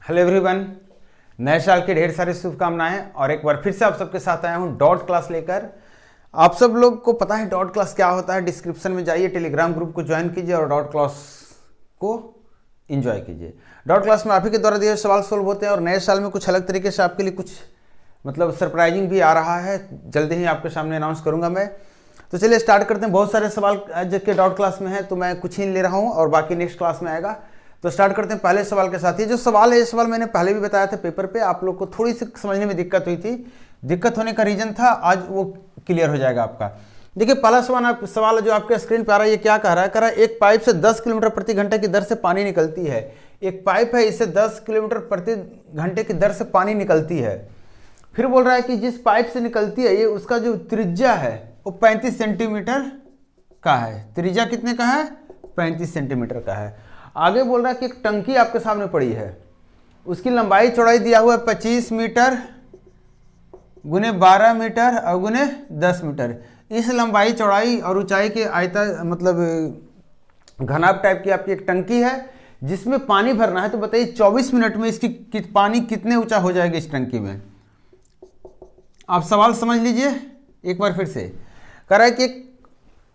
Hello everyone, नए साल की ढेर सारी शुभकामनाएं और एक बार फिर से आप सबके साथ आया हूं डॉट क्लास लेकर। आप सब लोग को पता है डॉट क्लास क्या होता है। डिस्क्रिप्शन में जाइए, टेलीग्राम ग्रुप को ज्वाइन कीजिए और डॉट क्लास को एंजॉय कीजिए। डॉट क्लास में आप ही के द्वारा दिए सवाल सोल्व होते हैं और नए साल में कुछ अलग तरीके से आपके लिए कुछ सरप्राइजिंग भी आ रहा है। जल्दी ही आपके सामने अनाउंस करूंगा मैं। तो चलिए स्टार्ट करते हैं। बहुत सारे सवाल जो कि डॉट क्लास में है तो मैं कुछ ही ले रहा हूँ और बाकी नेक्स्ट क्लास में आएगा। तो स्टार्ट करते हैं पहले सवाल के साथ। ये जो सवाल है, ये सवाल मैंने पहले भी बताया था पेपर पे। आप लोग को थोड़ी सी समझने में दिक्कत हुई थी। दिक्कत होने का रीजन था, आज वो क्लियर हो जाएगा आपका। देखिए पहला सवाल जो आपके स्क्रीन पे आ रहा है, ये क्या कह रहा है? एक पाइप से 10 किलोमीटर प्रति घंटे की दर से पानी निकलती है। एक पाइप है, इससे 10 किलोमीटर प्रति घंटे की दर से पानी निकलती है। फिर बोल रहा है कि जिस पाइप से निकलती है, ये उसका जो त्रिज्या है वो 35 सेंटीमीटर का है। त्रिज्या कितने का है? 35 सेंटीमीटर का है। आगे बोल रहा है कि एक टंकी आपके सामने पड़ी है, उसकी लंबाई चौड़ाई दिया हुआ है 25 मीटर गुने 12 मीटर और गुने 10 मीटर। इस लंबाई चौड़ाई और ऊंचाई के घनाभ टाइप की आपकी एक टंकी है जिसमें पानी भरना है। तो बताइए 24 मिनट में इसकी पानी कितने ऊंचा हो जाएगा इस टंकी में? आप सवाल समझ लीजिए एक बार फिर से। कह रहा है कि एक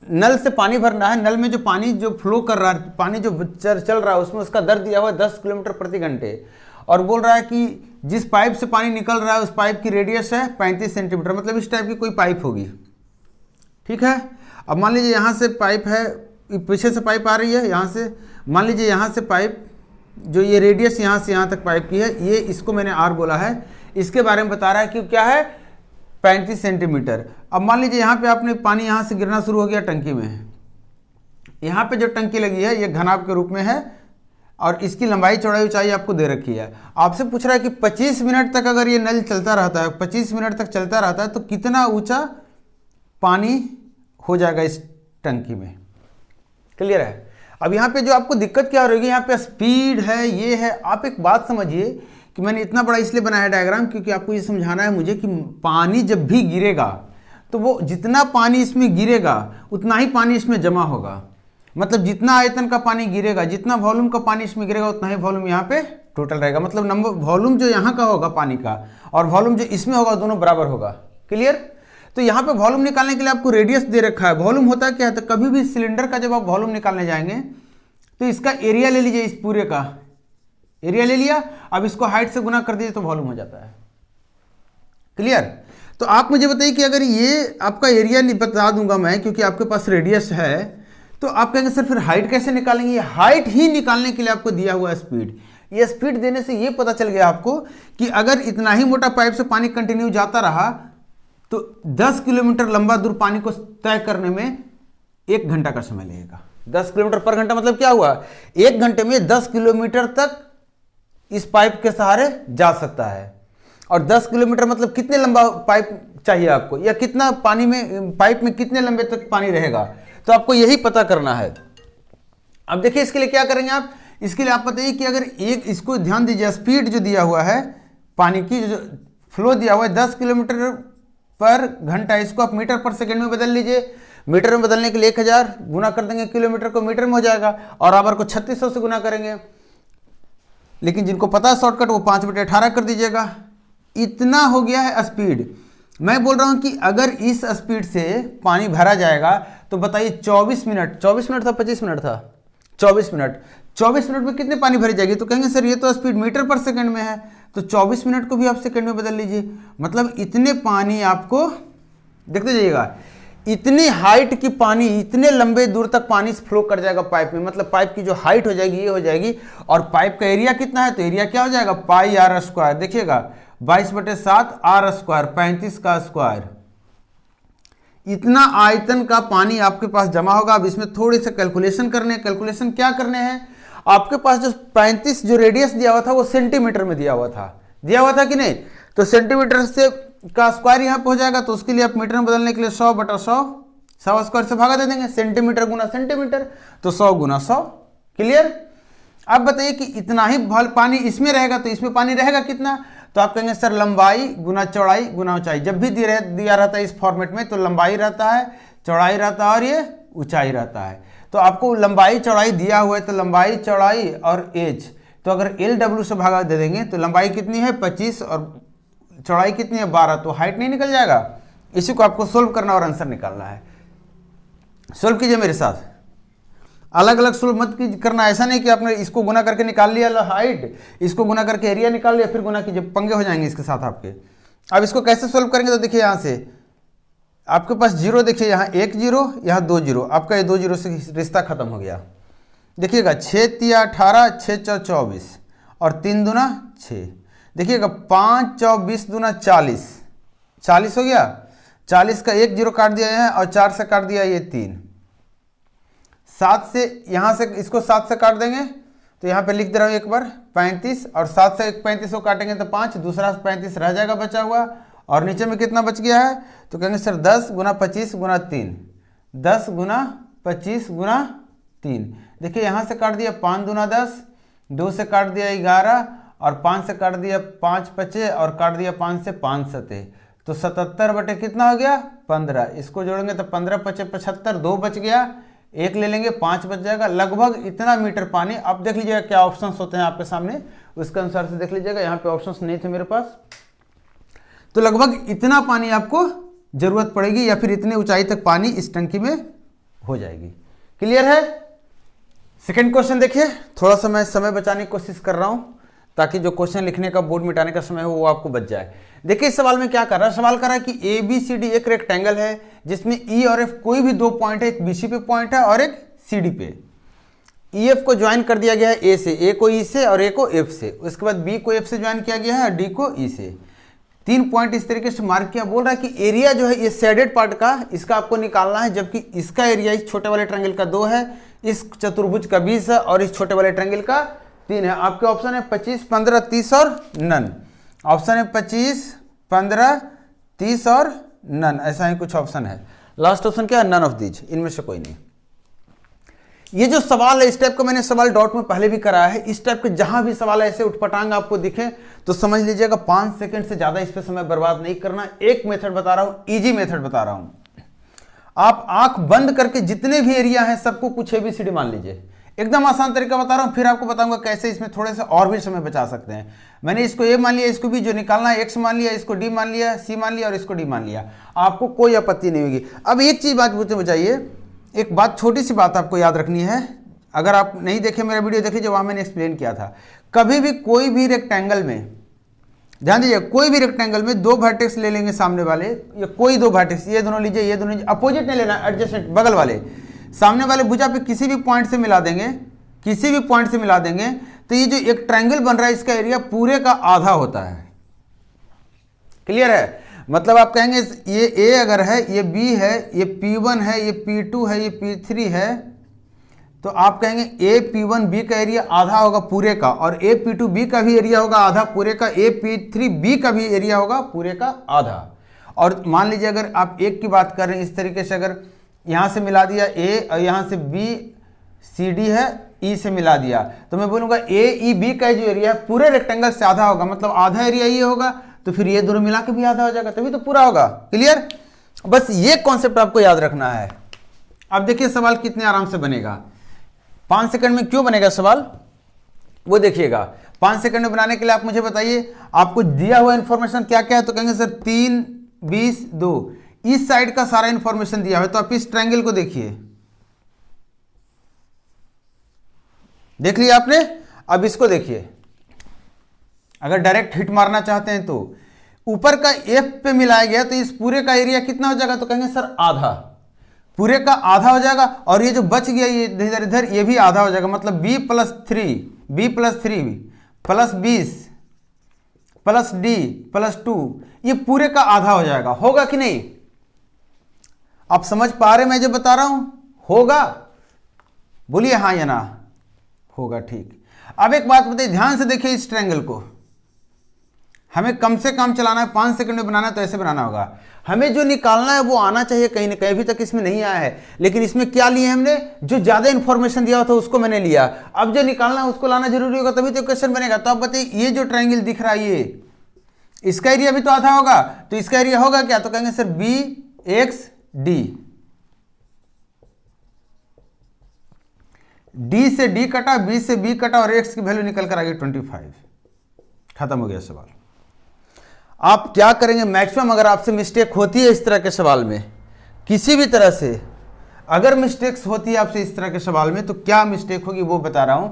नल से पानी भरना है। नल में जो पानी जो फ्लो कर रहा है, पानी जो चल रहा है, उसमें उसका दर दिया हुआ है 10 किलोमीटर प्रति घंटे। और बोल रहा है कि जिस पाइप से पानी निकल रहा है उस पाइप की रेडियस है 35 सेंटीमीटर। मतलब इस टाइप की कोई पाइप होगी, ठीक है। अब मान लीजिए यहाँ से पाइप है, पीछे से पाइप आ रही है, यहाँ से मान लीजिए यहाँ से पाइप, जो ये रेडियस यहाँ से यहाँ तक पाइप की है, ये इसको मैंने आर बोला है। इसके बारे में बता रहा है कि क्या है? 35 सेंटीमीटर। अब मान लीजिए यहाँ पे आपने पानी यहाँ से गिरना शुरू हो गया टंकी में। यहाँ पे जो टंकी लगी है ये घनाभ के रूप में है और इसकी लंबाई चौड़ाई ऊंचाई आपको दे रखी है। आपसे पूछ रहा है कि 25 मिनट तक अगर ये नल चलता रहता है, 25 मिनट तक चलता रहता है, तो कितना ऊंचा पानी हो जाएगा इस टंकी में? क्लियर है? अब यहाँ पे जो आपको दिक्कत क्या हो रही है, यहाँ पे स्पीड है, ये है। आप एक बात समझिए कि मैंने इतना बड़ा इसलिए बनाया डायग्राम क्योंकि आपको ये समझाना है मुझे कि पानी जब भी गिरेगा तो वो जितना पानी इसमें गिरेगा उतना ही पानी इसमें जमा होगा। मतलब जितना आयतन का पानी गिरेगा, जितना वॉल्यूम का पानी इसमें गिरेगा, उतना ही वॉल्यूम यहाँ पे टोटल रहेगा। मतलब नंबर वॉल्यूम जो यहाँ का होगा पानी का और वॉल्यूम जो इसमें होगा, दोनों बराबर होगा। क्लियर? तो यहाँ पे वॉल्यूम निकालने के लिए आपको रेडियस दे रखा है। वॉल्यूम होता क्या है? तो कभी भी सिलेंडर का जब आप वॉल्यूम निकालने जाएंगे तो इसका एरिया ले लीजिए, इस पूरे का एरिया ले लिया। अब इसको हाइट से गुना कर दीजिए तो वॉल्यूम हो जाता है। क्लियर? तो आप मुझे बताइए कि अगर ये आपका एरिया नहीं बता दूंगा मैं, क्योंकि आपके पास रेडियस है, तो आप कहेंगे सर फिर हाइट कैसे निकालेंगे? हाइट ही निकालने के लिए आपको दिया हुआ है स्पीड। ये स्पीड देने से ये पता चल गया आपको कि अगर इतना ही मोटा पाइप से पानी कंटिन्यू जाता रहा तो 10 किलोमीटर लंबा दूर पानी को तय करने में 1 घंटा का समय लगेगा। 10 किलोमीटर पर घंटा मतलब क्या हुआ? 1 घंटे में 10 किलोमीटर तक इस पाइप के सहारे जा सकता है। और 10 किलोमीटर मतलब कितने लंबा पाइप चाहिए आपको, या कितना पानी में, पाइप में कितने लंबे तक पानी रहेगा, तो आपको यही पता करना है। अब देखिए इसके लिए क्या करेंगे आप? इसके लिए आप बताइए कि अगर एक, इसको ध्यान दीजिए, स्पीड जो दिया हुआ है पानी की, जो फ्लो दिया हुआ है 10 किलोमीटर पर घंटा, इसको आप मीटर पर सेकेंड में बदल लीजिए। मीटर में बदलने के लिए 1000 गुना कर देंगे, किलोमीटर को मीटर में हो जाएगा, और आवर को 3600 से गुना करेंगे। लेकिन जिनको पता है शॉर्टकट, वो 5/18 कर दीजिएगा। इतना हो गया है स्पीड। मैं बोल रहा हूं कि अगर इस स्पीड से पानी भरा जाएगा तो बताइए 24 मिनट था 25 मिनट था 24 मिनट 24 मिनट में कितने पानी भरी जाएगी? तो कहेंगे सर ये तो स्पीड मीटर पर सेकंड में है, तो 24 मिनट को भी आप सेकंड में बदल लीजिए। मतलब इतने पानी आपको, देखते जाइएगा, इतनी हाइट की पानी, इतने लंबे दूर तक पानी फ्लो कर जाएगा पाइप में। मतलब पाइप की जो हाइट हो जाएगी ये हो जाएगी। और पाइप का एरिया कितना है? तो एरिया क्या हो जाएगा? पाई आर स्क्वायर। देखिएगा 22/7 आर स्क्वायर, 35 का स्क्वायर। इतना आयतन का पानी आपके पास जमा होगा। अब इसमें थोड़ी सा कैलकुलेशन करने, कैलकुलेशन क्या करने हैं? आपके पास जो 35 जो रेडियस दिया हुआ था वो सेंटीमीटर में दिया हुआ था कि नहीं? तो सेंटीमीटर से का स्क्वायर यहाँ पे हो जाएगा, तो उसके लिए आप मीटर में बदलने के लिए 100/100 स्क्वायर से भागा दे देंगे। सेंटीमीटर गुना सेंटीमीटर, तो 100 गुना 100। क्लियर? अब बताइए कि इतना ही पानी इसमें रहेगा तो इसमें पानी रहेगा कितना? तो आप कहेंगे सर लंबाई गुना चौड़ाई गुना ऊंचाई। जब भी दिया रहता है इस फॉर्मेट में तो लंबाई रहता है, चौड़ाई रहता है और ये ऊंचाई रहता है। तो आपको लंबाई चौड़ाई दिया हुआ है, तो लंबाई चौड़ाई और एज तो अगर LW से भागा दे देंगे तो लंबाई कितनी है 25 और चौड़ाई कितनी है 12, तो हाइट नहीं निकल जाएगा। इसी को आपको सोल्व करना और आंसर निकालना है। सोल्व कीजिए मेरे साथ, अलग अलग सोल्व मत करना। ऐसा नहीं कि आपने इसको गुना करके निकाल लिया हाइट, इसको गुना करके एरिया निकाल लिया, फिर गुना कीजिए, पंगे हो जाएंगे इसके साथ आपके। अब इसको कैसे सोल्व करेंगे, तो देखिए यहाँ से आपके पास जीरो, देखिए यहाँ 1 0, यहाँ 2 0, आपका ये 2 0 से रिश्ता खत्म हो गया। देखिएगा 6 3 18, 6 4 24 और 3 दूना 6। देखिएगा 5 4 20 दूना 40, 40 हो गया। 40 का 1 0 काट दिया है और 4 से काट दिया ये 3। 7 से यहाँ से इसको 7 से काट देंगे तो यहाँ पे लिख दे रहा हूँ एक बार 35, और 7 से 35 को काटेंगे तो 5, दूसरा 35 रह जाएगा बचा हुआ, और नीचे में कितना बच गया है, तो कहेंगे सर 10 गुना 25 गुना 3, 10 गुना 25 गुना 3। देखिए यहाँ से काट दिया 5 दूना 10, 2 से काट दिया 11 और 5 से काट दिया 5 5 और काट दिया 5 से 5 7, तो 77 बटे कितना हो गया 15। इसको जोड़ेंगे तो 15 5 75, 2 बच गया, 1 ले लेंगे 5 बच जाएगा। लगभग इतना मीटर पानी। अब देख लीजिएगा क्या ऑप्शंस होते हैं आपके सामने, उसके अनुसार से देख लीजिएगा। यहाँ पे ऑप्शंस नहीं थे मेरे पास, तो लगभग इतना पानी आपको जरूरत पड़ेगी या फिर इतनी ऊंचाई तक पानी इस टंकी में हो जाएगी। क्लियर है। सेकंड क्वेश्चन देखिए, थोड़ा सा मैं समय बचाने की कोशिश कर रहा हूं ताकि जो क्वेश्चन लिखने का बोर्ड मिटाने का समय हो वो आपको बच जाए। देखिए इस सवाल में क्या कर रहा है, सवाल कर रहा है कि ABCD एक रेक्टेंगल है जिसमें E और F कोई भी 2 पॉइंट है, एक BC पे पॉइंट है और एक CD पे। EF को ज्वाइन कर दिया गया है A से, A को E से और A को F से, उसके बाद B को F से ज्वाइन किया गया है और D को E से। 3 पॉइंट इस तरीके से मार्क किया। बोल रहा है कि एरिया जो है ये शेडेड पार्ट का, इसका आपको निकालना है, जबकि इसका एरिया इस छोटे वाले ट्रायंगल का 2 है, इस चतुर्भुज का 20 है और इस छोटे वाले ट्रायंगल का 3 है। आपके ऑप्शन है 25 15 30 और नन। ऑप्शन है 25 15 30 और नन, ऐसा ही कुछ ऑप्शन है। लास्ट ऑप्शन क्या है, नन ऑफ दीज, इनमें से कोई नहीं। ये जो सवाल है इस टाइप का मैंने सवाल डॉट में पहले भी कराया है। इस टाइप के जहां भी सवाल ऐसे उठपटांग आपको दिखे तो समझ लीजिएगा 5 सेकंड से ज्यादा इस पे समय बर्बाद नहीं करना। एक मेथड बता रहा हूं, इजी मेथड बता रहा हूं। आप आंख बंद करके जितने भी एरिया हैं सबको कुछ ABCD मान लीजिए। एकदम आसान तरीका बता रहा हूं, फिर आपको बताऊंगा कैसे इसमें थोड़े से और भी समय बचा सकते हैं। मैंने इसको A मान लिया, इसको भी जो निकालना है X मान लिया, इसको D मान लिया, C मान लिया और इसको D मान लिया। आपको कोई आपत्ति नहीं होगी। अब एक चीज बात मुझे बताइए, एक बात, छोटी सी बात आपको याद रखनी है। अगर आप नहीं देखे मेरा वीडियो देख लीजिए, वहां मैंने एक्सप्लेन किया था। कभी भी कोई भी रेक्टेंगल में, ध्यान दीजिए, कोई भी रेक्टेंगल में 2 वर्टेक्स ले लेंगे सामने वाले, या कोई 2 वर्टेक्स, ये दोनों लीजिए, ये दोनों, अपोजिट नहीं लेना, एडजेसेंट बगल वाले, सामने वाले भुजा पे किसी भी पॉइंट से मिला देंगे, किसी भी पॉइंट से मिला देंगे, तो ये जो एक ट्रायंगल बन रहा है इसका एरिया पूरे का आधा होता है। क्लियर है। मतलब आप कहेंगे ये A अगर है, ये B है, ये P1 है, ये P2 है, ये P3 है, तो आप कहेंगे A P1 B का एरिया आधा होगा पूरे का, और A P2 B का भी एरिया होगा आधा पूरे का, A P3 B का भी एरिया होगा पूरे का आधा। और मान लीजिए अगर आप एक की बात कर रहे हैं इस तरीके से, अगर यहाँ से मिला दिया A और यहाँ से B CD है, E से मिला दिया, तो मैं बोलूँगा A E B का जो एरिया है पूरे रेक्टेंगल से आधा होगा, मतलब आधा एरिया ये होगा, तो फिर ये दोनों मिला के भी आधा हो जाएगा, तभी तो पूरा होगा। क्लियर। बस ये कॉन्सेप्ट आपको याद रखना है। अब देखिए सवाल कितने आराम से बनेगा। 5 सेकंड में क्यों बनेगा सवाल वो देखिएगा। 5 सेकंड में बनाने के लिए आप मुझे बताइए आपको दिया हुआ इंफॉर्मेशन क्या क्या है, तो कहेंगे सर 3 20 2, इस साइड का सारा इंफॉर्मेशन दिया हुआ है। तो आप इस ट्रायंगल को देखिए, देख लिया आपने। अब इसको देखिए, अगर डायरेक्ट हिट मारना चाहते हैं तो ऊपर का F पे मिलाया गया, तो इस पूरे का एरिया कितना हो जाएगा, तो कहेंगे सर आधा, पूरे का आधा हो जाएगा। और ये जो बच गया ये इधर इधर ये भी आधा हो जाएगा, मतलब B + 3 B + 3 + 20 + D + 2, ये पूरे का आधा हो जाएगा। होगा कि नहीं, आप समझ पा रहे मैं जो बता रहा हूं, होगा, बोलिए हाँ या ना, होगा। ठीक। अब एक बात बताइए, ध्यान से देखिए इस ट्रायंगल को, हमें कम से कम चलाना है, 5 सेकंड में बनाना है, तो ऐसे बनाना होगा। हमें जो निकालना है वो आना चाहिए कहीं ना कहीं, अभी तक इसमें नहीं आया है, लेकिन इसमें क्या लिए हमने, जो ज्यादा इंफॉर्मेशन दिया था उसको मैंने लिया। अब जो निकालना है उसको लाना जरूरी होगा, तभी तो क्वेश्चन बनेगा। तो आप बताइए ये जो ट्रायंगल दिख रहा है ये, इसका एरिया भी तो आधा होगा, तो इसका एरिया होगा क्या, तो कहेंगे सर BXD। डी से डी कटा, बी से बी कटा और एक्स की वैल्यू निकल कर आ गई 25। खत्म हो गया सवाल। आप क्या करेंगे, मैक्सिमम अगर आपसे मिस्टेक होती है इस तरह के सवाल में, किसी भी तरह से अगर मिस्टेक्स होती है आपसे इस तरह के सवाल में, तो क्या मिस्टेक होगी वो बता रहा हूं।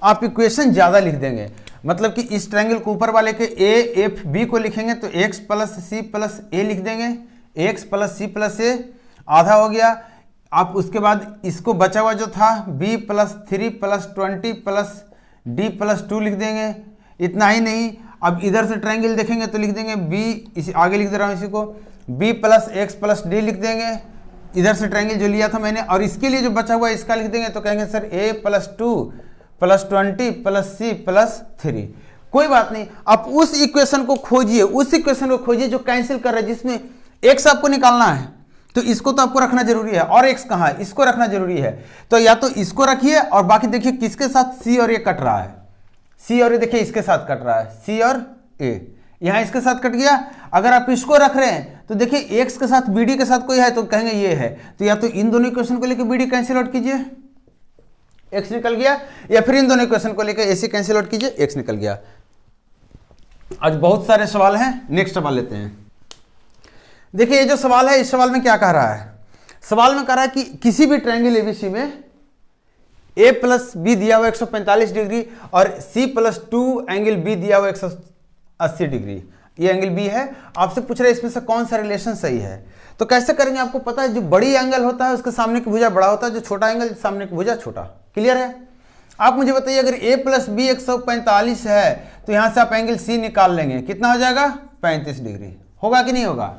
आप इक्वेशन ज़्यादा लिख देंगे, मतलब कि इस ट्रायंगल को ऊपर वाले के ए एफ बी को लिखेंगे तो एक्स प्लस सी प्लस ए लिख देंगे, एक्स प्लस सी प्लस ए आधा हो गया। आप उसके बाद इसको बचा हुआ जो था B plus 3 plus 20 plus D plus 2 लिख देंगे। इतना ही नहीं, अब इधर से ट्रायंगल देखेंगे तो लिख देंगे बी, इसी आगे लिख दे रहा हूँ इसी को, B plus X plus D लिख देंगे, इधर से ट्रायंगल जो लिया था मैंने, और इसके लिए जो बचा हुआ है इसका लिख देंगे तो कहेंगे sir A plus 2 plus 20 plus C plus 3। कोई बात नहीं, आप उस इक्वेशन को खोजिए, उस इक्वेशन को खोजिए जो कैंसिल कर रहा है, जिसमें एक्स आपको निकालना है, तो इसको तो आपको रखना जरूरी है, और एक्स कहाँ है, इसको रखना जरूरी है। तो या तो इसको रखिए और बाकी देखिए किसके साथ सी और ए कट रहा है, सी और ए देखिए इसके साथ कट रहा है, सी और ए यहां इसके साथ कट गया। अगर आप इसको रख रहे हैं तो देखिए एक्स के साथ बीडी के साथ कोई है तो कहेंगे ये है, तो या तो इन दोनों इक्वेशन को लेकर बीडी कैंसिल आउट कीजिए, एक्स निकल गया, या फिर इन दोनों इक्वेशन को लेकर एसी कैंसिल आउट कीजिए, एक्स निकल गया। आज बहुत सारे सवाल हैं, नेक्स्ट सवाल लेते हैं। देखिए ये जो सवाल है, इस सवाल में क्या कह रहा है, सवाल में कह रहा है कि किसी भी ट्रायंगल एबीसी में ए प्लस बी दिया हुआ 145 डिग्री और सी प्लस 2 एंगल बी दिया हुआ 180 डिग्री, ये एंगल बी है। आपसे पूछ रहे हैं इसमें से कौन सा रिलेशन सही है। तो कैसे करेंगे, आपको पता है जो बड़ी एंगल होता है उसके सामने की भुजा बड़ा होता है, जो छोटा एंगल सामने की भुजा छोटा। क्लियर है। आप मुझे बताइए अगर a प्लस बी 145 है तो यहां से आप एंगल सी निकाल लेंगे, कितना हो जाएगा 35 डिग्री, होगा कि नहीं होगा।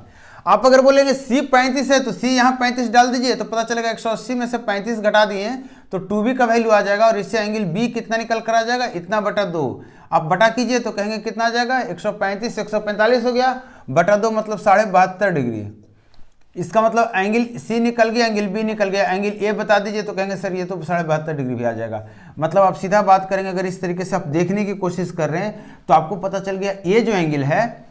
आप अगर बोलेंगे सी 35 है तो सी यहाँ 35 डाल दीजिए तो पता चलेगा 180 में से 35 घटा दिए तो 2b का वैल्यू आ जाएगा, और इससे एंगल b कितना निकल कर आ जाएगा, इतना बटा 2। आप बटा कीजिए तो कहेंगे कितना आ जाएगा 135 145 हो गया, बटा 2 मतलब 72.5 डिग्री। इसका मतलब एंगल सी निकल गया, एंगल बी निकल गया, एंगल ए बता दीजिए तो कहेंगे सर ये तो 72.5 डिग्री भी आ जाएगा। मतलब आप सीधा बात करेंगे, अगर इस तरीके से आप देखने की कोशिश कर रहे हैं तो आपको पता चल गया ये जो एंगल है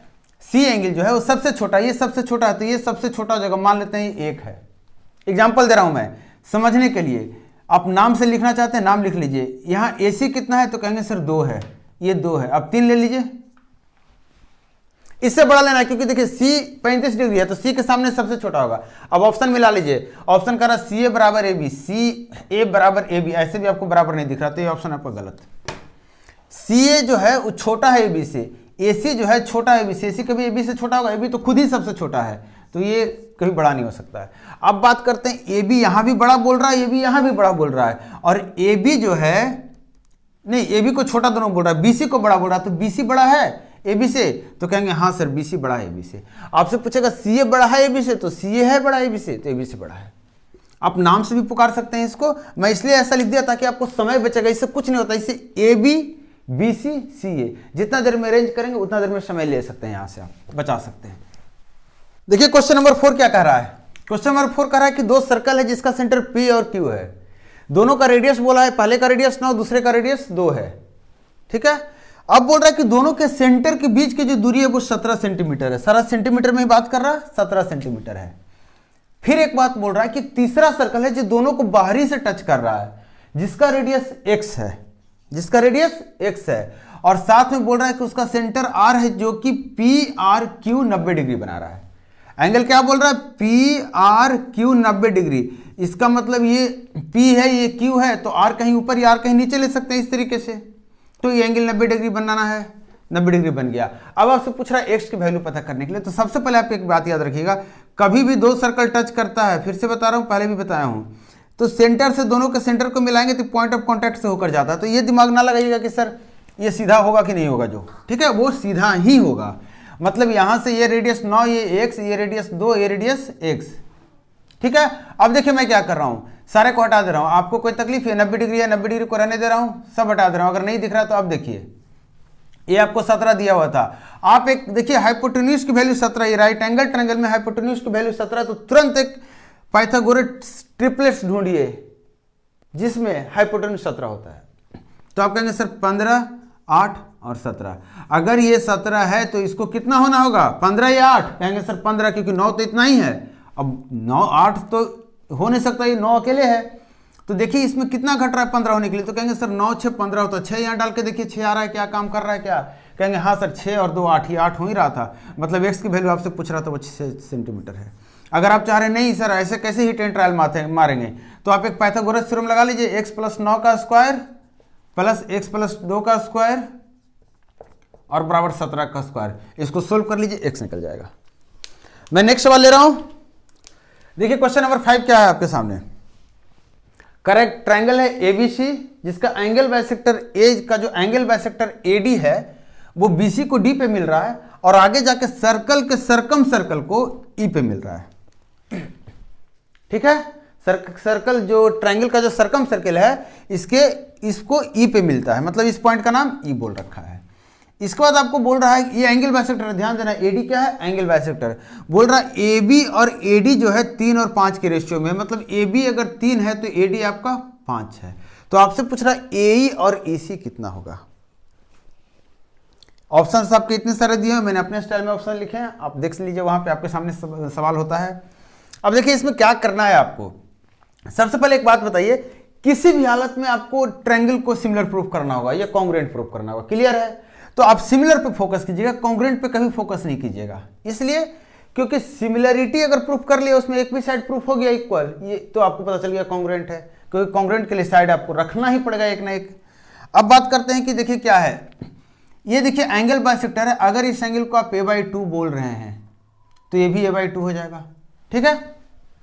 सी एंगल जो है वो सबसे छोटा, ये सबसे छोटा है तो ये सबसे छोटा हो जाएगा, मान लेते हैं ये 1 है। एग्जाम्पल दे रहा हूं मैं समझने के लिए, आप नाम से लिखना चाहते हैं नाम लिख लीजिए। यहाँ ए सी कितना है तो कहेंगे सर 2 है, ये 2 है, अब 3 ले लीजिए, इससे बड़ा लेना है क्योंकि देखिए सी 35 डिग्री है तो सी के सामने सबसे छोटा होगा। अब ऑप्शन मिला लीजिए, ऑप्शन कर रहा सी ए बराबर ए बी, सी ए बराबर ए बी, ऐसे भी आपको बराबर नहीं दिख रहा तो ये ऑप्शन आपका गलत। सी ए जो है वो छोटा है ए बी से, ए सी जो है छोटा है ए बी से, ए सी कभी ए बी से छोटा होगा, ए बी तो खुद ही सबसे छोटा है तो ये कभी बड़ा नहीं हो सकता है। अब बात करते हैं ए बी यहाँ भी बड़ा बोल रहा है, ए बी यहाँ भी बड़ा बोल रहा है, और ए बी जो है नहीं ए बी को छोटा दोनों बोल रहा है, बी सी को बड़ा बोल रहा है, तो बी सी बड़ा है ए बी से तो कहेंगे हाँ सर बी सी बड़ा है ए बी से। आपसे पूछेगा सी ए बड़ा है ए बी से तो सी ए है बड़ा ए बी से, तो ए बी से बड़ा है। आप नाम से भी पुकार सकते हैं इसको, मैं इसलिए ऐसा लिख दिया ताकि आपको समय बचेगा, इससे कुछ नहीं होता, इससे ए बी बी सी सी ए जितना देर में अरेंज करेंगे उतना देर में समय ले सकते हैं, यहां से आप बचा सकते हैं। देखिए क्वेश्चन नंबर 4 क्या कह रहा है, क्वेश्चन नंबर 4 कह रहा है कि 2 सर्कल है जिसका सेंटर P और Q है, दोनों का रेडियस बोला है, पहले का रेडियस 9 दूसरे का रेडियस 2 है, ठीक है। अब बोल रहा है कि दोनों के सेंटर के बीच की जो दूरी है वो 17 सेंटीमीटर है, सारा सेंटीमीटर में ही बात कर रहा है, 17 सेंटीमीटर है। फिर एक बात बोल रहा है कि तीसरा सर्कल है जो दोनों को बाहरी से टच कर रहा है, जिसका रेडियस x है, जिसका रेडियस x है, और साथ में बोल रहा है कि उसका सेंटर R है जो कि PRQ 90 डिग्री बना रहा है। एंगल क्या बोल रहा है PRQ 90 डिग्री, इसका मतलब ये P है ये Q है तो R कहीं ऊपर या R कहीं नीचे ले सकते हैं इस तरीके से, तो ये एंगल 90 डिग्री बनाना है, 90 डिग्री बन गया। अब आपसे पूछ रहा है x की वैल्यू पता करने के लिए, तो सबसे पहले आप एक बात याद रखिएगा, कभी भी 2 सर्कल टच करता है, फिर से बता रहा हूं पहले भी बताया हूं, तो सेंटर से दोनों के सेंटर को मिलाएंगे तो पॉइंट ऑफ कांटेक्ट से होकर जाता है। तो ये दिमाग ना लगाइएगा कि सर ये सीधा होगा कि नहीं होगा, जो ठीक है वो सीधा ही होगा। मतलब यहां से ये रेडियस 9 ये x, ये रेडियस 2 ये रेडियस x, ठीक है। अब देखिए मैं क्या कर रहा हूं, सारे को हटा दे रहा हूं, आपको कोई तकलीफ है 90 डिग्री है 90 डिग्री को रहने दे रहा हूं, सब हटा दे रहा हूं। अगर नहीं दिख रहा तो आप देखिए ये आपको 17 दिया हुआ था, आप एक देखिए हाइपोटेन्यूज की वैल्यू 17, ये राइट एंगल ट्रायंगल में हाइपोटेन्यूज की वैल्यू 17, तो तुरंत एक पाइथागोरस ट्रिपलेट्स ढूंढिए जिसमें हाइपोटेन्यूज 17 होता है। तो आप कहेंगे सर 15 8 और 17, अगर ये 17 है तो इसको कितना होना होगा 15 या 8, कहेंगे सर 15 क्योंकि 9 तो इतना ही है, अब 9 8 तो हो नहीं सकता, ये 9 अकेले है, तो देखिए इसमें कितना घट रहा है 15 होने के लिए, तो कहेंगे सर 9 6 15 होता है, 6 यहाँ डाल के देखिए 6 आ रहा है, क्या काम कर रहा है क्या? कहेंगे हाँ सर 6 और 2 8 ही 8 हो ही रहा था, मतलब एक्स की वैल्यू आपसे पूछ रहा था वो 6 सेंटीमीटर है। अगर आप चाह रहे नहीं सर ऐसे कैसे हिट एंड ट्रायल मारेंगे, तो आप एक पाइथागोरस थ्योरम लगा लीजिए, x + 9 का स्क्वायर प्लस x + 2 का स्क्वायर और बराबर 17 का स्क्वायर, इसको सोल्व कर लीजिए, x निकल जाएगा। मैं नेक्स्ट सवाल ले रहा हूं, देखिए क्वेश्चन नंबर 5 क्या है आपके सामने। करेक्ट ट्रायंगल है ABC जिसका एंगल बाइसेक्टर ए का जो एंगल बाइसेक्टर AD है वो BC को D पे मिल रहा है और आगे जाके सर्कल के सरकम सर्कल को E पे मिल रहा है। ठीक है, सर्कल जो ट्रायंगल का जो सरकम सर्कल है इसको E पे मिलता है, मतलब इस पॉइंट का नाम E बोल रखा है। इसके बाद आपको बोल रहा है ये एंगल बाइसेक्टर है, ध्यान देना AD क्या है, एंगल बाइसेक्टर। बोल रहा है AB और AD जो है 3 और 5 के रेशियो में, मतलब AB अगर 3 है तो AD आपका 5 है। तो आपसे पूछ रहा है AE और EC कितना होगा। ऑप्शंस आपके इतने सारे दिए हैं, मैंने अपने स्टाइल में ऑप्शन लिखे हैं, आप देख लीजिए वहां पे आपके सामने सवाल होता है। अब देखिए इसमें क्या करना है आपको। सबसे पहले एक बात बताइए, किसी भी हालत में आपको ट्रायंगल को सिमिलर प्रूफ करना होगा या कॉन्ग्रुएंट प्रूफ करना होगा, क्लियर है? तो आप सिमिलर पे फोकस कीजिएगा, कॉन्ग्रुएंट पे कभी फोकस नहीं कीजिएगा। इसलिए क्योंकि सिमिलरिटी अगर प्रूफ कर लिया उसमें एक भी साइड प्रूफ हो गया इक्वल, ये तो आपको पता चल गया कॉन्ग्रुएंट है, क्योंकि कॉन्ग्रुएंट के लिए साइड आपको रखना ही पड़ेगा एक ना एक। अब बात करते हैं कि देखिए क्या है, ये देखिए एंगल बाइसेक्टर है, अगर इस एंगल को आप a/2 बोल रहे हैं तो ये भी a/2 हो जाएगा। ठीक है,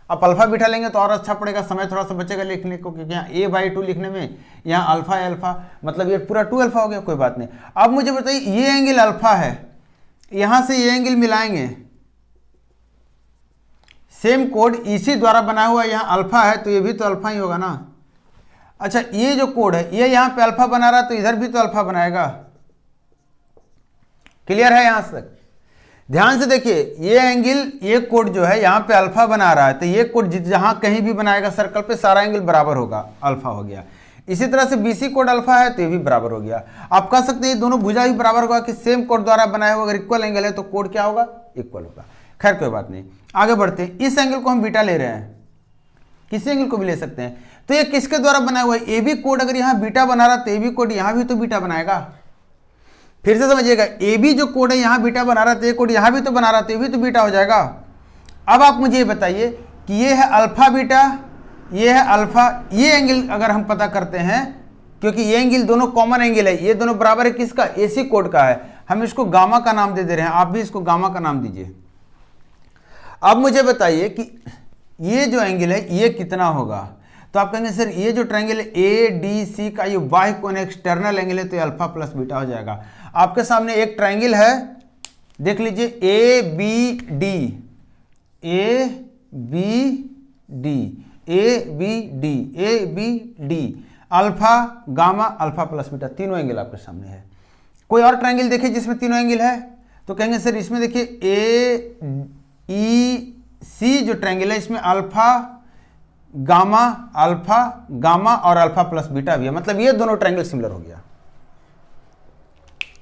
आप अल्फा बिठा लेंगे तो और अच्छा पड़ेगा, समय थोड़ा सा बचेगा लिखने को, क्योंकि यहाँ a/2 लिखने में यहाँ अल्फा मतलब ये पूरा 2 अल्फा हो गया, कोई बात नहीं। अब मुझे बताइए ये एंगल अल्फा है, यहां से ये एंगल मिलाएंगे, सेम कोड इसी द्वारा बना हुआ, यहाँ अल्फा है तो ये भी तो अल्फा ही होगा ना। अच्छा ये जो कोड है ये यहाँ पे अल्फा बना रहा है तो इधर भी तो अल्फा बनाएगा, क्लियर है यहां तक? ध्यान से देखिए ये एंगल, ये कोड जो है यहाँ पे अल्फा बना रहा है तो ये कोड जहां कहीं भी बनाएगा सर्कल पे सारा एंगल बराबर होगा, अल्फा हो गया। इसी तरह से BC कोड अल्फा है तो ये भी बराबर हो गया। आप कह सकते हैं ये दोनों भुजा भी बराबर होगा कि सेम कोड द्वारा बनाया हुआ, अगर इक्वल एंगल है तो कोड क्या होगा, इक्वल होगा। खैर कोई बात नहीं, आगे बढ़ते हैं। इस एंगल को हम बीटा ले रहे हैं, किसी एंगल को भी ले सकते हैं, तो ये किसके द्वारा बना हुआ है, AB कोड अगर यहाँ बीटा बना रहा तो AB कोड यहाँ भी तो बीटा बनाएगा। फिर से समझिएगा, AB जो कोड है यहाँ बीटा बना रहा था, ये कोड यहाँ भी तो बना रहा था, ये भी तो बीटा हो जाएगा। अब आप मुझे ये बताइए कि ये है अल्फा बीटा, ये है अल्फा, ये एंगल अगर हम पता करते हैं, क्योंकि ये एंगल दोनों कॉमन एंगल है, ये दोनों बराबर है किसका, AC कोड का है, हम इसको गामा का नाम दे रहे हैं, आप भी इसको गामा का नाम दीजिए। अब मुझे बताइए कि ये जो एंगल है ये कितना होगा, तो आप कहेंगे सर ये जो ट्रायंगल है ADC का ये बाह्य कोण एक्सटर्नल एंगल है तो ये अल्फा प्लस बीटा हो जाएगा। आपके सामने एक ट्रायंगल है, देख लीजिए ABD, alpha gamma alpha plus beta, तीनों एंगल आपके सामने है। कोई और ट्रायंगल देखिए जिसमें तीनों एंगल है, तो कहेंगे सर इसमें देखिए AEC जो ट्रायंगल है इसमें अल्फा गामा और अल्फा प्लस बीटा भी है, मतलब ये दोनों ट्रायंगल सिमिलर हो गया।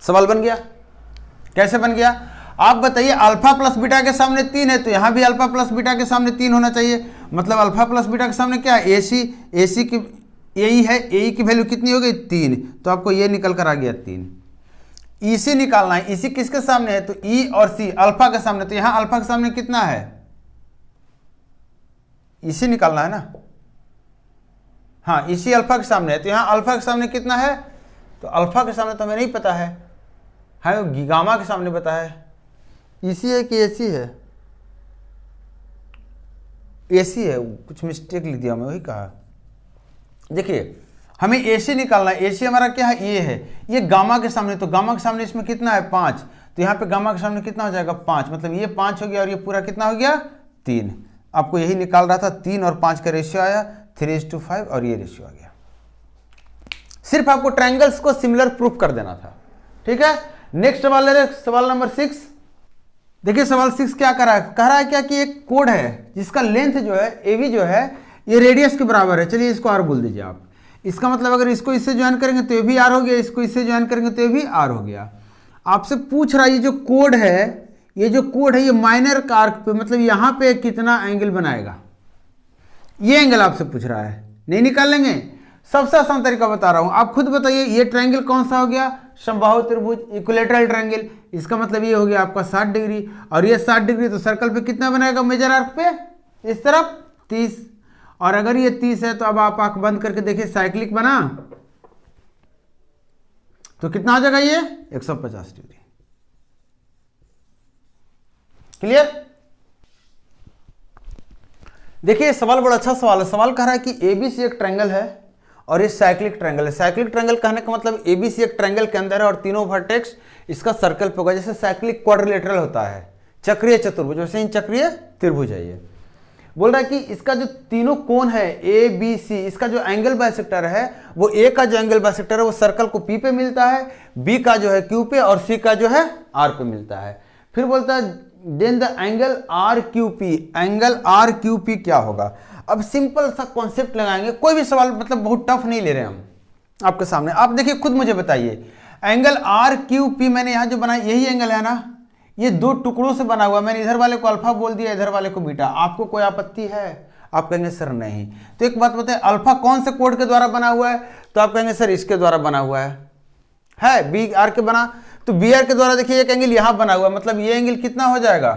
सवाल बन गया, कैसे बन गया आप बताइए। अल्फा प्लस बीटा के सामने 3 है तो यहां भी अल्फा प्लस बीटा के सामने 3 होना चाहिए, मतलब अल्फा प्लस बीटा के सामने क्या है, AC की AE है, AE की वैल्यू कितनी हो गई 3, तो आपको ये निकल कर आ गया 3। EC निकालना है, EC किसके सामने है, तो E और C अल्फा के सामने, तो यहां अल्फा के सामने कितना है, EC निकालना है ना, हाँ EC अल्फा के सामने है, तो यहां अल्फा के सामने कितना है, तो अल्फा के सामने तो हमें नहीं पता है, हमें गामा के सामने पता है। EC है कि AC है, AC है, कुछ मिस्टेक लिख दिया मैं, वही कहा। देखिए हमें AC निकालना है, AC हमारा क्या है, ये है, ये गामा के सामने, तो गामा के सामने इसमें कितना है 5, तो यहाँ पे गामा के सामने कितना हो जाएगा 5, मतलब ये 5 हो गया और ये पूरा कितना हो गया 3। आपको यही निकाल रहा था, 3 और 5 का रेशियो आया 3:5 और ये रेशियो आ गया। सिर्फ आपको ट्रायंगल्स को सिमिलर प्रूफ कर देना था, ठीक है। नेक्स्ट सवाल ले रहे, सवाल नंबर 6। देखिए सवाल 6 क्या कह रहा है क्या कि एक कोड है जिसका लेंथ जो है AB जो है ये रेडियस के बराबर है, चलिए इसको R बोल दीजिए आप। इसका मतलब अगर इसको इससे ज्वाइन करेंगे तो ये भी R हो गया, इसको इससे ज्वाइन करेंगे तो ये भी R हो गया। आपसे पूछ रहा है ये जो कोड है, ये माइनर आर्क पे, मतलब यहाँ पे कितना एंगल बनाएगा, ये एंगल आपसे पूछ रहा है। नहीं निकाल लेंगे? सबसे आसान तरीका बता रहा हूं, आप खुद बताइए ये ट्रायंगल कौन सा हो गया? समबाहु त्रिभुज, इक्विलैटरल ट्रायंगल। इसका मतलब ये हो गया आपका 60 डिग्री, और ये 60 डिग्री तो सर्कल पे कितना बनाएगा मेजर आर्क पे? इस तरफ 30, और अगर ये 30 है तो अब आप आंख बंद करके देखिए साइक्लिक बना तो कितना आ जाएगा? ये 150 डिग्री। क्लियर? देखिए सवाल बड़ा अच्छा सवाल है। सवाल कह रहा है कि एबीसी एक ट्रायंगल है और ये साइक्लिक ट्रायंगल है। साइक्लिक ट्रायंगल कहने का मतलब एबीसी एक ट्रायंगल के अंदर है और तीनों वर्टेक्स इसका सर्कल पे होगा। जैसे साइक्लिक क्वाड्रिलेटरल होता है, चक्रीय चतुर्भुज, वैसे ही चक्रीय त्रिभुज है। ये बोल रहा है कि इसका जो तीनों कोण है ए बी सी, इसका जो एंगल बाइसेक्टर है वो ए का जो एंगल बाइसेक्टर है वो सर्कल को पी पे मिलता है, बी का जो है क्यू पे, और सी का जो है आर पे मिलता है। फिर बोलता है then the angle R Q P, angle R Q P क्या होगा? अब सिंपल सा कॉन्सेप्ट लगाएंगे, कोई भी सवाल मतलब बहुत टफ नहीं ले रहे हम आपके सामने। आप देखिए खुद मुझे बताइए, एंगल आर क्यू पी मैंने यहां जो बनाया यही एंगल है ना? ये दो टुकड़ों से बना हुआ, मैंने इधर वाले को अल्फा बोल दिया, इधर वाले को बीटा। आपको कोई आपत्ति है? आप कहेंगे सर नहीं। तो एक बात बताइए, अल्फा कौन से कोड के द्वारा बना हुआ है? तो आप कहेंगे सर इसके द्वारा बना हुआ है बी आर के बना, तो बी आर के द्वारा देखिए एक एंगल यहां बना हुआ, मतलब ये एंगल कितना हो जाएगा?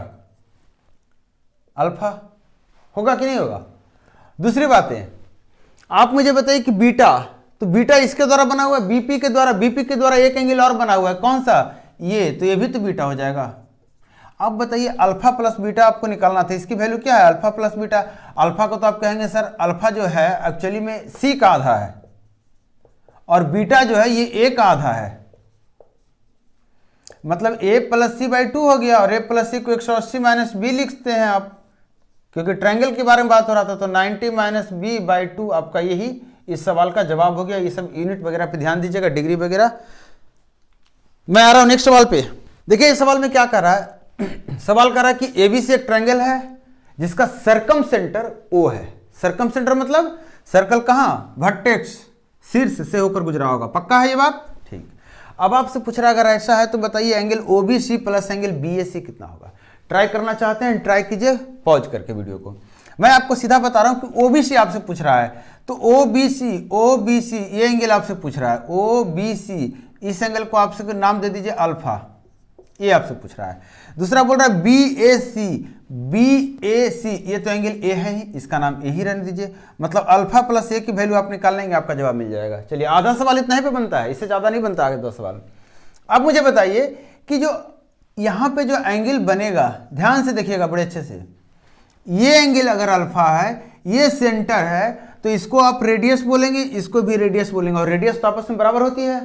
अल्फा होगा कि नहीं होगा? दूसरी बात है, आप मुझे बताइए कि बीटा, तो बीटा इसके द्वारा बना हुआ है, बीपी के द्वारा एक एंगल और बना हुआ है, कौन सा? ये, तो ये भी तो बीटा हो जाएगा। अब बताइए अल्फा प्लस बीटा आपको निकालना था, इसकी वैल्यू क्या है? Alpha plus beta. अल्फा को तो आप कहेंगे सर अल्फा जो है एक्चुअली में सी का आधा है और बीटा जो है ये ए का आधा है, मतलब ए प्लस सी बाई 2 हो गया, और ए प्लस सी को 180 माइनस बी लिखते हैं आप, क्योंकि ट्रायंगल के बारे में बात हो रहा था। तो 90 माइनस बी बाई 2 आपका यही इस सवाल का जवाब हो गया। ये सब यूनिट वगैरह पे ध्यान दीजिएगा, डिग्री वगैरह। मैं आ रहा हूं नेक्स्ट सवाल पे। देखिए इस सवाल में क्या कर रहा है, सवाल कर रहा है कि एबीसी एक ट्रायंगल है जिसका सरकम सेंटर ओ है। सरकम सेंटर मतलब सर्कल कहां? वर्टेक्स शीर्ष से होकर गुजरा होगा। पक्का है ये बात? ठीक। अब आपसे पूछ रहा है अगर ऐसा है तो बताइए angle OBC plus angle BAC कितना होगा? ट्राई करना चाहते हैं? ट्राई कीजिए पॉज करके वीडियो को। मैं आपको सीधा बता रहा हूं कि ओबीसी आपसे पूछ रहा है, तो ओबीसी ये एंगल आपसे पूछ रहा है। ओबीसी इस एंगल को आपसे नाम दे दीजिए अल्फा, ये आपसे पूछ रहा है। दूसरा बोल रहा है बीएसी, ये तो एंगल ए है ही, इसका नाम ए ही रहने दीजिए। मतलब अल्फा प्लस ए की वैल्यू आप निकाल लेंगे, आपका जवाब मिल जाएगा। चलिए आधा सवाल इतना ही पे बनता है, इससे ज्यादा नहीं बनता आगे 2 सवाल। अब मुझे बताइए कि जो यहां पे जो एंगल बनेगा, ध्यान से देखिएगा बड़े अच्छे से, ये एंगल अगर अल्फा है, ये सेंटर है, तो इसको आप रेडियस बोलेंगे, इसको भी रेडियस बोलेंगे, और रेडियस तो आपस में बराबर होती है?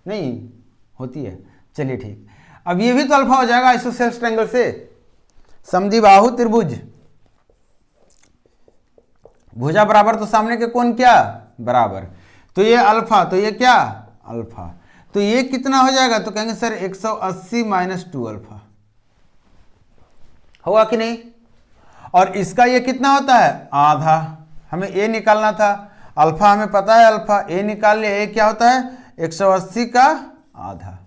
नहीं होती है। चलिए ठीक, अब ये भी तो अल्फा हो जाएगा आइसोसेलेस ट्रायंगल से। समद्विबाहु त्रिभुज, भुजा बराबर तो सामने के कोण क्या? बराबर। तो ये अल्फा, तो ये क्या? अल्फा। तो ये कितना हो जाएगा? तो कहेंगे सर 180 माइनस 2 अल्फा होगा कि नहीं? और इसका ये कितना होता है? आधा। हमें ए निकालना था, अल्फा हमें पता है, अल्फा ए निकाल लिया। ए क्या होता है? 180 का आधा।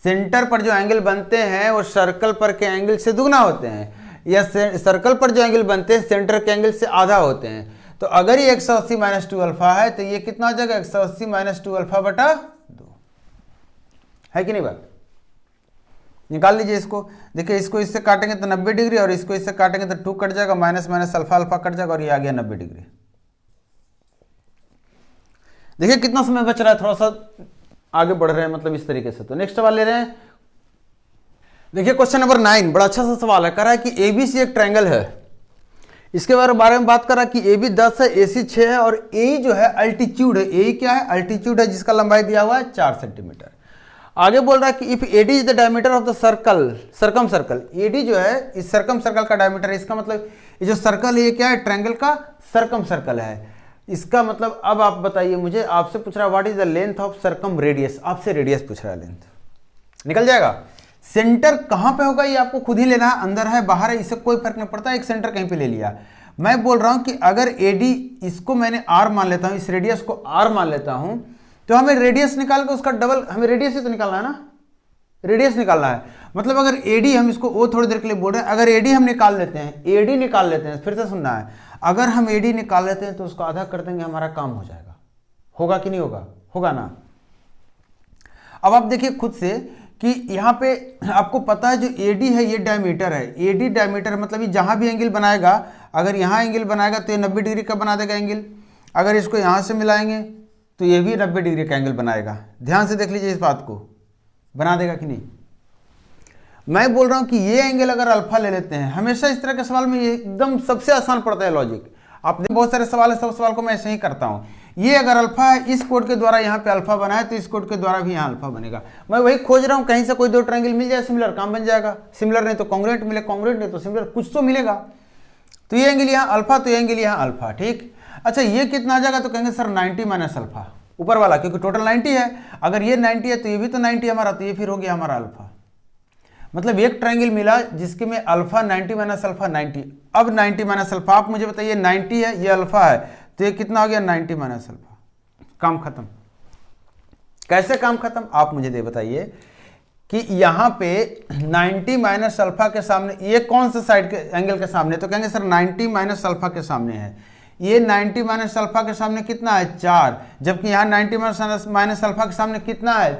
सेंटर पर जो एंगल बनते हैं वो सर्कल पर के एंगल से दुगना होते हैं, या सर्कल पर जो एंगल बनते हैं सेंटर के एंगल से आधा होते हैं। तो अगर ये 180 माइनस 2 अल्फा है तो ये कितना हो जाएगा? 180 माइनस 2 अल्फा बटा 2 है कि नहीं बात? निकाल लीजिए इसको। देखिए इसको इससे काटेंगे तो 90 डिग्री, और इसको इससे काटेंगे तो 2 कट जाएगा, minus minus alpha alpha cut जाएगा, और ये आ गया 90 डिग्री। देखिए कितना समय बच रहा है, थोड़ा सा आगे बढ़ रहे हैं मतलब इस तरीके से। तो नेक्स्ट सवाल ले रहे हैं। देखिए क्वेश्चन नंबर 9 बड़ा अच्छा सा सवाल है। कह रहा है कि एबीसी एक ट्रायंगल है, इसके बारे में बात कर रहा है कि AB 10 है, AC 6 है, और AE जो है अल्टीट्यूड है। AE क्या है? अल्टीट्यूड है, जिसका लंबाई दिया हुआ है 4 सेंटीमीटर। आगे बोल रहा है कि if AD is the diameter of the circle, circum circle, AD जो है इस सर्कम सर्कल का डायमीटर है। इसका मतलब ये जो सर्कल है ये क्या है? ट्रायंगल का सर्कम सर्कल है। इसका मतलब अब आप बताइए मुझे, आपसे पूछ रहा है what is the length of circum radius, आपसे रेडियस पूछ रहा है, लेंथ निकल जाएगा। सेंटर कहां पे होगा ये आपको खुद ही लेना है, अंदर है बाहर है इससे कोई फर्क नहीं पड़ता, एक सेंटर कहीं पे ले लिया। मैं बोल रहा हूं कि अगर AD इसको मैंने R मान लेता हूं, इस रेडियस को R मान लेता हूं, तो हमें रेडियस निकाल के उसका डबल, हमें रेडियस ही तो निकालना है ना, रेडियस निकालना है। मतलब अगर AD, हम इसको O थोड़ी देर के लिए बोल रहे हैं, अगर AD हम निकाल लेते हैं, AD निकाल लेते हैं, फिर से सुनना है, अगर हम AD निकाल लेते हैं तो उसको आधा कर देंगे, हमारा काम हो जाएगा। होगा कि नहीं होगा? होगा ना। अब आप देखिए खुद से कि यहाँ पे आपको पता है जो AD है ये डायमीटर है। AD डायमीटर मतलब ये जहाँ भी एंगल बनाएगा, अगर यहाँ एंगल बनाएगा तो ये 90 डिग्री का बना देगा एंगल। अगर इसको यहाँ से मिलाएंगे तो ये भी 90 डिग्री का एंगल बनाएगा। ध्यान से देख लीजिए इस बात को, बना देगा कि नहीं। मैं बोल रहा हूँ कि ये एंगल अगर अल्फा ले लेते हैं, हमेशा इस तरह के सवाल में ये एकदम सबसे आसान पड़ता है लॉजिक। आप बहुत सारे सवाल है, सब सवाल को मैं ऐसे ही करता हूँ। ये अगर अल्फा है, इस कोड के द्वारा यहाँ पे अल्फा बना है तो इस कोड के द्वारा भी यहाँ अल्फा बनेगा। मैं वही खोज रहा हूँ, कहीं से कोई दो ट्रायंगल मिल जाए सिमिलर, काम बन जाएगा। सिमिलर नहीं तो कॉन्ग्रुएंट मिले, कॉन्ग्रुएंट नहीं तो सिमिलर, कुछ तो मिलेगा। तो ये एंगल यहाँ अल्फा, तो ये एंगल यहाँ अल्फा, ठीक। अच्छा ये कितना आ जाएगा? तो कहेंगे सर 90 माइनस अल्फा, ऊपर वाला, क्योंकि टोटल 90 है। अगर ये 90 है तो ये भी तो 90 है हमारा, तो ये फिर हो गया हमारा अल्फा। मतलब एक ट्रायंगल मिला जिसके में अल्फा 90 माइनस अल्फा 90। अब 90 माइनस अल्फा, आप मुझे बताइए 90 है, ये अल्फा है, तो ये कितना हो गया? 90 माइनस अल्फा। काम खत्म। कैसे काम खत्म? आप मुझे दे बताइए कि यहाँ पे 90 माइनस अल्फा के सामने ये कौन सा साइड के एंगल के सामने? तो कहेंगे सर 90 माइनस अल्फा के सामने है। ये 90 माइनस अल्फा के सामने कितना है? 4। जबकि यहाँ 90 माइनस अल्फा के सामने कितना है?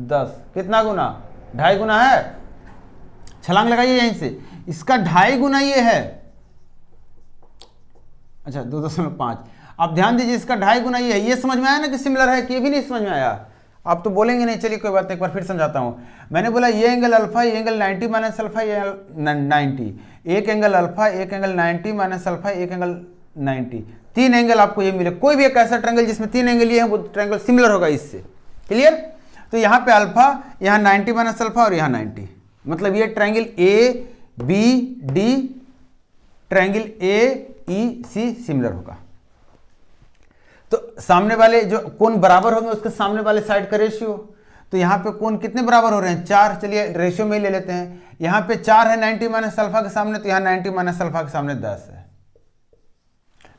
10। कितना गुना? 2.5 गुना है। छलांग लगाइए यहीं से, इसका 2.5 गुना ये है। अच्छा 2.5। आप ध्यान दीजिए, इसका 2.5 गुना ये है। ये समझ में आया ना कि सिमिलर है, कि ये भी नहीं समझ में आया? आप तो बोलेंगे नहीं, चलिए कोई बात नहीं, एक बार फिर समझाता हूँ। मैंने बोला ये एंगल अल्फा, ये एंगल 90 माइनस अल्फा, ये 90। एक एंगल अल्फा, एक एंगल 90 माइनस अल्फा, एक एंगल 90। 3 एंगल आपको ये मिले। कोई भी एक ऐसा ट्रायंगल जिसमें 3 एंगल ये है वो ट्रायंगल सिमिलर होगा इससे। क्लियर? तो यहाँ पे अल्फा, यहाँ 90 माइनस अल्फा और यहाँ 90। मतलब ये triangle ABD, triangle AEC similar होगा। तो सामने वाले जो कोण बराबर होंगे उसके सामने वाले साइड का रेशियो। तो यहाँ पे कोण कितने बराबर हो रहे हैं? 4। चलिए रेशियो में ही ले लेते हैं। यहाँ पे 4 है 90 माइनस अल्फा के सामने, तो यहाँ 90 माइनस अल्फा के सामने 10 है।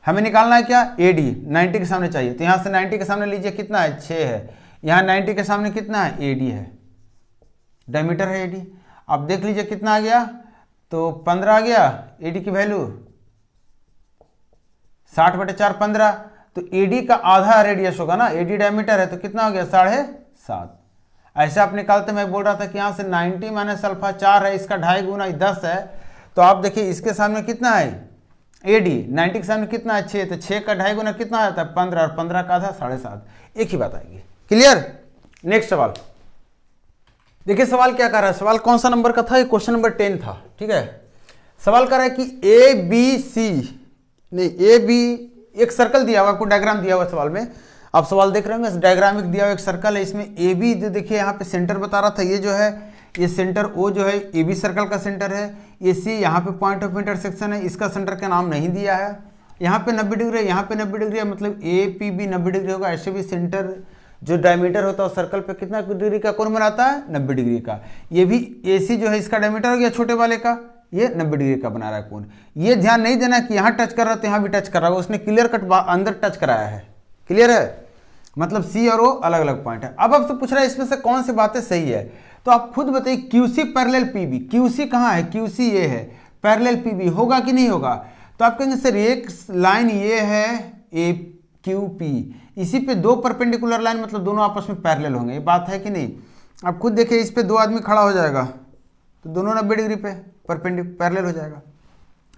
हमें निकालना है क्या? AD 90 के सामने चाहिए। तो यहाँ से 90 के सामने लीजिए कितना है? 6 है। यहाँ 90 के सामने कितना है? AD है, डायमीटर है AD। अब देख लीजिए कितना आ गया? तो 15 आ गया AD की वैल्यू। 60/4 15। तो AD का आधा रेडियस होगा ना, AD डायमीटर है, तो कितना हो गया? 7.5। ऐसे आप निकालते, मैं बोल रहा था कि यहाँ से 90 माइनस अल्फा 4 है, इसका 2.5 गुना 10 है। तो आप देखिए इसके सामने कितना है? AD 90 के सामने कितना है? 6। तो 6 का 2.5 गुना कितना आता है? 15, और 15 का आधा 7.5। एक ही बात आएगी। क्लियर? नेक्स्ट सवाल देखिए, सवाल क्या कर रहा है? सवाल कौन सा नंबर का था? ये क्वेश्चन नंबर 10 था, ठीक है। सवाल कर रहा है कि ABC नहीं, AB एक सर्कल दिया हुआ, आपको डायग्राम दिया हुआ सवाल में, आप सवाल देख रहे होंगे, डायग्राम एक दिया हुआ एक सर्कल है, इसमें AB जो देखिए यहाँ पे सेंटर बता रहा था, ये जो है ये सेंटर O जो है AB सर्कल का सेंटर है, ये C यहाँ पे पॉइंट ऑफ इंटरसेक्शन है, इसका सेंटर का नाम नहीं दिया है। यहाँ पे 90 डिग्री है, यहाँ पे 90 डिग्री है, मतलब APB 90 डिग्री होगा। ऐसे भी सेंटर जो डायमीटर होता है उस सर्कल पे कितना डिग्री का कोण बनाता है? 90 डिग्री का। ये भी AC जो है इसका डायमीटर हो गया छोटे वाले का, ये 90 डिग्री का बना रहा है कोण। ये ध्यान नहीं देना कि यहाँ टच कर रहा है तो यहाँ भी टच कर रहा है, उसने क्लियर कट अंदर टच कराया है। क्लियर है? मतलब C और O अलग अलग पॉइंट है। अब आपसे पूछ रहा है इसमें से कौन सी बातें सही है, तो आप खुद बताइए। QC पैरेलल PB, QC कहाँ है? QC ये है, पैरेलल PB होगा कि नहीं होगा? तो आप कहेंगे सर एक लाइन ये है AQP, इसी पे 2 परपेंडिकुलर लाइन, मतलब दोनों आपस में पैरेलल होंगे। ये बात है कि नहीं? आप खुद देखिए, इस पे 2 आदमी खड़ा हो जाएगा तो दोनों 90 डिग्री पे पैरेलल हो जाएगा,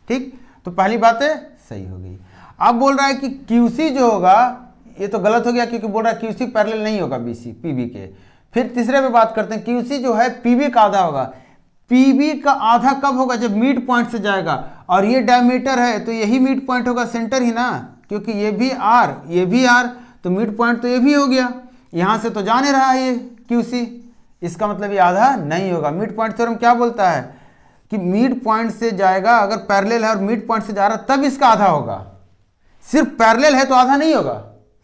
ठीक। तो पहली बात है सही हो गई। अब बोल रहा है कि QC जो होगा, ये तो गलत हो गया क्योंकि बोल रहा है QC पैरेलल नहीं होगा PB के। फिर तीसरे पे बात करते हैं, QC जो है PB का आधा होगा। PB का आधा कब होगा? जब मिड पॉइंट से जाएगा, और ये डायमीटर है तो यही मिड पॉइंट होगा, सेंटर ही ना, क्योंकि ये भी R ये भी R, तो मिड पॉइंट तो ये भी हो गया। यहाँ से तो जा नहीं रहा है ये QC, इसका मतलब ये आधा नहीं होगा। मिड पॉइंट थ्योरम क्या बोलता है कि मिड पॉइंट से जाएगा, अगर पैरेलल है और मिड पॉइंट से जा रहा है तब इसका आधा होगा। सिर्फ पैरेलल है तो आधा नहीं होगा,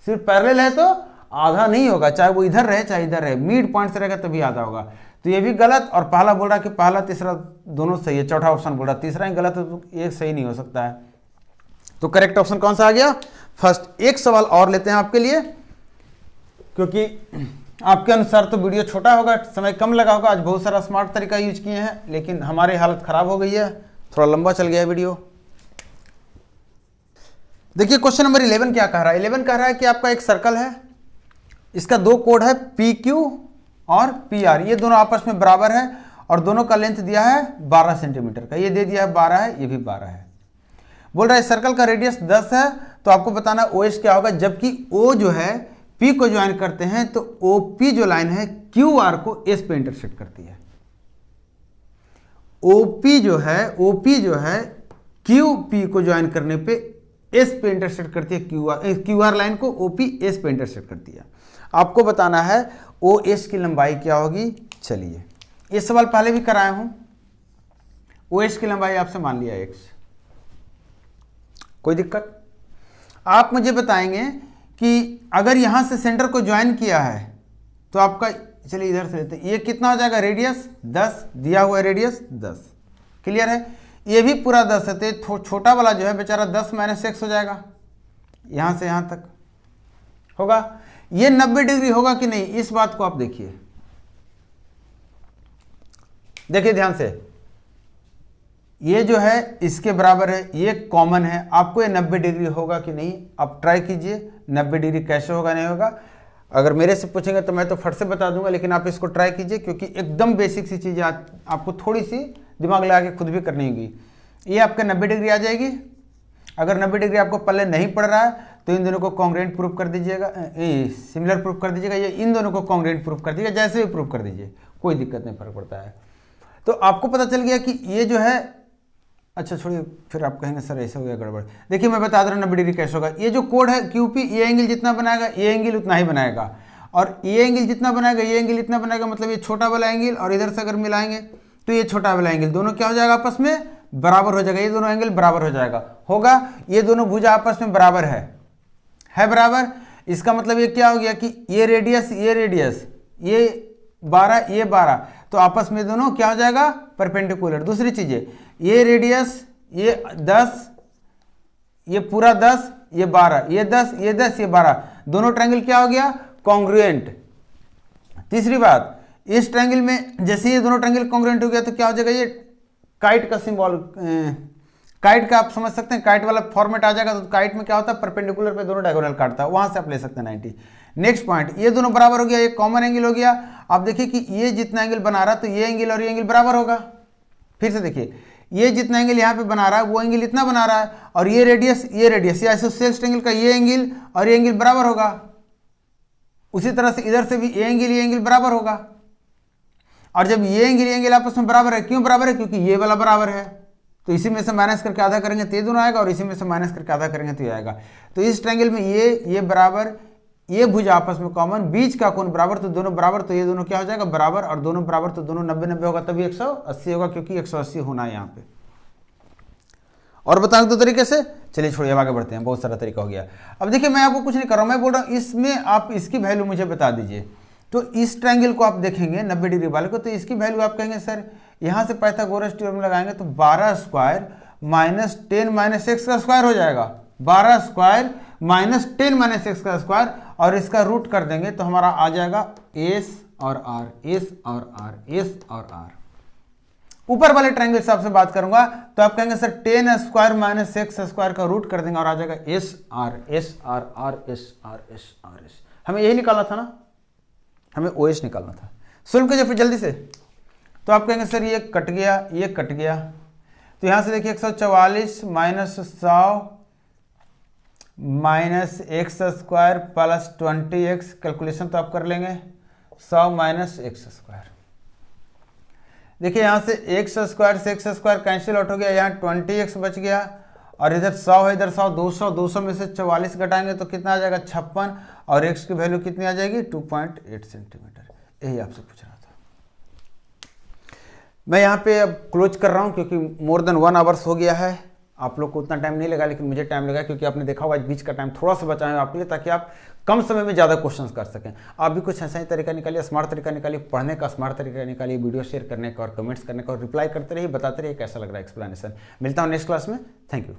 सिर्फ पैरेलल है तो आधा नहीं होगा, चाहे वो इधर रहे चाहे इधर रहे, मिड पॉइंट से रहेगा तभी आधा होगा। तो ये भी गलत, और पहला बोल रहा है कि पहला तीसरा दोनों सही है, चौथा ऑप्शन बोल रहा है तीसरा ही गलत है, तो ये सही नहीं हो सकता है। तो करेक्ट ऑप्शन कौन सा आ गया? फर्स्ट। एक सवाल और लेते हैं आपके लिए, क्योंकि आपके अनुसार तो वीडियो छोटा होगा, समय कम लगा होगा। आज बहुत सारा स्मार्ट तरीका यूज किए हैं, लेकिन हमारी हालत ख़राब हो गई है, थोड़ा लंबा चल गया है वीडियो। देखिए क्वेश्चन नंबर 11 क्या कह रहा है। 11 कह रहा है कि आपका एक सर्कल है, इसका दो कोड है PQ और PR, ये दोनों आपस में बराबर है और दोनों का लेंथ दिया है 12 सेंटीमीटर का, ये दे दिया है 12 है, ये भी 12 है। बोल रहा है सर्कल का रेडियस 10 है, तो आपको बताना OS क्या होगा, जबकि O जो है P को ज्वाइन करते हैं तो OP जो लाइन है QR को S पे इंटरसेक्ट करती है। OP जो है QP को ज्वाइन करने पे S पे इंटरसेक्ट करती है, QR लाइन को OP S पे इंटरसेक्ट करती है। आपको बताना है OS की लंबाई क्या होगी। चलिए ये सवाल पहले भी कराया हूं। OS की लंबाई आपसे मान लिया x, कोई दिक्कत। आप मुझे बताएंगे कि अगर यहां से सेंटर को ज्वाइन किया है तो आपका, चलिए इधर से लेते हैं, ये कितना हो जाएगा, रेडियस 10 दिया हुआ है, रेडियस 10 क्लियर है। ये भी पूरा 10 है तो छोटा वाला जो है बेचारा 10 - x हो जाएगा, यहां से यहां तक होगा। ये 90 डिग्री होगा कि नहीं, इस बात को आप देखिए, देखिए ध्यान से, ये जो है इसके बराबर है, ये कॉमन है, आपको ये 90 डिग्री होगा कि नहीं आप ट्राई कीजिए। 90 डिग्री कैसे होगा नहीं होगा, अगर मेरे से पूछेंगे तो मैं तो फट से बता दूंगा, लेकिन आप इसको ट्राई कीजिए क्योंकि एकदम बेसिक सी चीज़ें आपको थोड़ी सी दिमाग लगा के खुद भी करनी होगी। ये आपका 90 डिग्री आ जाएगी। अगर 90 डिग्री आपको पल्ले नहीं पड़ रहा है तो इन दोनों को कॉन्ग्रुएंट प्रूफ कर दीजिएगा, सिमिलर प्रूफ कर दीजिएगा, ये इन दोनों को कॉन्ग्रुएंट प्रूफ कर दीजिएगा, जैसे भी प्रूफ कर दीजिए, कोई दिक्कत नहीं, फर्क पड़ता है। तो आपको पता चल गया कि ये जो है, अच्छा छोड़िए, फिर आप कहेंगे सर ऐसा हो गया गड़बड़। देखिए मैं बता दे रहा हूँ 90 डिग्री कैसे होगा। ये जो कोड है QP, ये एंगल जितना बनाएगा ये एंगल उतना ही बनाएगा, और ये एंगल जितना बनाएगा ये एंगल इतना बनाएगा, मतलब ये छोटा वाला एंगल और इधर से अगर मिलाएंगे तो ये छोटा वाला एंगल, दोनों क्या हो जाएगा, आपस में बराबर हो जाएगा, ये दोनों एंगल बराबर हो जाएगा, होगा। ये दोनों भुजा आपस में बराबर है बराबर। इसका मतलब ये क्या हो गया कि ये रेडियस ये 12 ये 12, तो आपस में दोनों क्या हो जाएगा, परपेंडिकुलर। दूसरी चीज है, ये रेडियस ये 10, ये पूरा 10, ये 12, ये 10 ये 10 ये 12, दोनों ट्रायंगल क्या हो गया, कॉन्ग्रुएंट। तीसरी बात, इस ट्रायंगल में जैसे ये दोनों ट्रायंगल कॉन्ग्रुएंट हो गया तो क्या हो जाएगा, ये काइट का सिंबल, काइट का आप समझ सकते हैं, काइट वाला फॉर्मेट आ जाएगा। तो काइट में क्या होता है, परपेंडिकुलर पे दोनों डायगोनल काटता है, वहां से आप ले सकते हैं 90। नेक्स्ट पॉइंट, ये दोनों बराबर हो गया, ये कॉमन एंगल हो गया। आप देखिए कि ये जितना एंगल बना रहा है तो ये एंगल और ये एंगल बराबर होगा। फिर से देखिए, ये जितना एंगल यहाँ पे बना रहा है वो एंगल इतना बना रहा है, और ये रेडियस ये आइसोसेलेस एंगल का ये एंगल और ये एंगल बराबर होगा। उसी तरह से इधर से भी ये एंगल बराबर होगा। और जब ये एंगल आपस में बराबर है, क्यों बराबर है, क्योंकि ये वाला बराबर है, तो इसी में से माइनस करके आधा करेंगे तो ये दोनों आएगा, और इसी में से माइनस करके आधा करेंगे तो ये आएगा। तो इस ट्रायंगल में ये बराबर, ये भुजा आपस में कॉमन, बीच का कोण बराबर, तो दोनों बराबर, तो ये दोनों क्या हो जाएगा, बराबर, और दोनों बराबर तो दोनों 90-90 होगा, तभी 180 होगा, क्योंकि 180 होना है यहाँ पे। और बताएं दो तरीके से, चलिए छोड़िए, आगे बढ़ते हैं, बहुत सारा तरीका हो गया। अब देखिए मैं आपको कुछ नहीं कर रहा हूँ, मैं बोल रहा हूँ इसमें आप इसकी वैल्यू मुझे बता दीजिए। तो इस ट्रायंगल को आप देखेंगे 90 डिग्री वाले को, तो इसकी वैल्यू आप कहेंगे सर यहाँ से पाइथागोरस थ्योरम लगाएंगे तो 12 स्क्वायर माइनस 10 - x का स्क्वायर हो जाएगा, 12 स्क्वायर माइनस 10 - x का स्क्वायर, और इसका रूट कर देंगे तो हमारा आ जाएगा S और R, S और R, S और R। ऊपर वाले ट्रायंगल से आपसे बात करूंगा तो आप कहेंगे sir 10 square minus x square का रूट कर देंगे और आ जाएगा S R, S R, R, S R, S R, S। हमें यही निकालना था ना, हमें OS निकालना था। सुन कीजिए फिर जल्दी से। तो आप कहेंगे सर ये कट गया, ये कट गया, तो यहां से देखिए 144 minus 100 minus x square plus 20x, calculation तो आप कर लेंगे, 100 माइनस x स्क्वायर। देखिए यहां से x स्क्वायर से x स्क्वायर कैंसिल आउट हो गया, यहाँ 20x बच गया, और इधर 100 है, इधर 100, 200 में से 44 घटाएंगे तो कितना आ जाएगा, 56, और x की वैल्यू कितनी आ जाएगी, 2.8 सेंटीमीटर। यही आपसे पूछ रहा था। मैं यहाँ पे अब क्लोज कर रहा हूँ क्योंकि मोर देन 1 आवर्स हो गया है। आप लोग को उतना टाइम नहीं लगा, लेकिन मुझे टाइम लगा क्योंकि आपने देखा होगा बीच का टाइम थोड़ा सा बचाएं आपके लिए, ताकि आप कम समय में ज़्यादा क्वेश्चंस कर सकें। आप भी कुछ ऐसा ही तरीका निकालिए, स्मार्ट तरीका निकालिए, पढ़ने का स्मार्ट तरीका निकालिए, वीडियो शेयर करने का और कमेंट्स करने का, और रिप्लाई करते रहिए, बताते रहिए कैसा लग रहा है एक्सप्लेनेशन। मिलता हूँ नेक्स्ट क्लास में, थैंक यू।